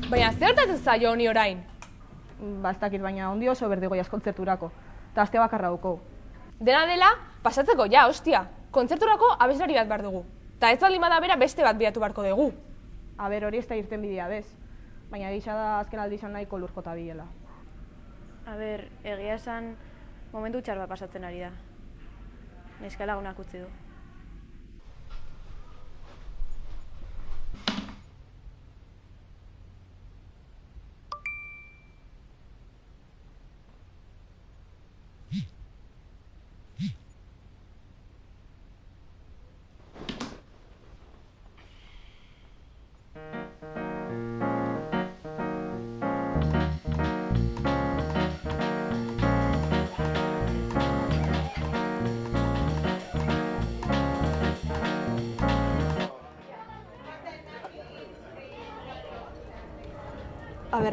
Baina zer gertatzen zaio honi orain? Ez dakit, baina ondi oso berdigoiaz kontzerturako. Eta aste bakarra duko. Dena dela, pasatzeko ja, ostia. Kontzerturako abeslari bat behar dugu. Ta ez baldin bada bera beste bat bilatu beharko dugu. Hori ez da irten bidea bez. Baina gisa da azken aldi izan nahiko lurkota bilela. Egia esan momentu txar bat pasatzen ari da. Neska lagunak utzi du.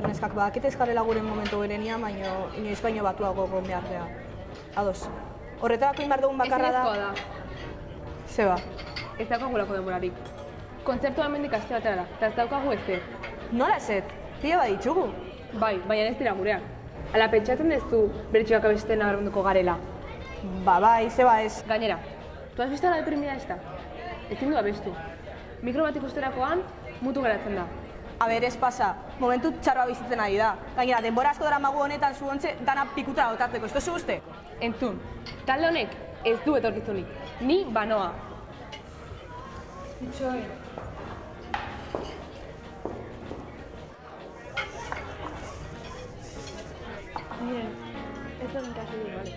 Neskak, bakit ez garela gure momentu berenia, baina inoiz baino batuago egon behar beha. Ados. Horretarako inbar dugun bakarra da... Ezinezkoa da. Zeba. Ez daukagulako denborarik. Kontzertua hemendik aste batera, eta ez daukagu ez. Nola ezet? Pila bat ditugu. Bai, baina ez dira gureak. Ala pentsatzen dezu bertxoak abesten nabarmenduko garela. Bai, zeba ez. Gainera, tu has visto la deprimida esta? Ezin du abestu. Mikro bat ikusterakoan, mutu geratzen da. Ez pasa, momentu txarra bizitzen ari da. Gainera, denbora asko dara magu honetan zuontze dana pikuta dotatzeko, ez duzu uste? Entzun, talde honek ez du etorkizunik. Ni banoa. Itxoi. Miren, ez da kasu du, bale?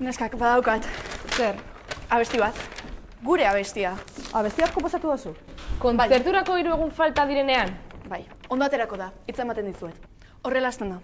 Neskak, badaukat. Zer? Abesti bat. Gure abestia. Abesti bat komposatu duzu? Kontzerturako 3 egun falta direnean? Bai, ondo aterako da, hitza ematen dizuet. Horrela hasten da.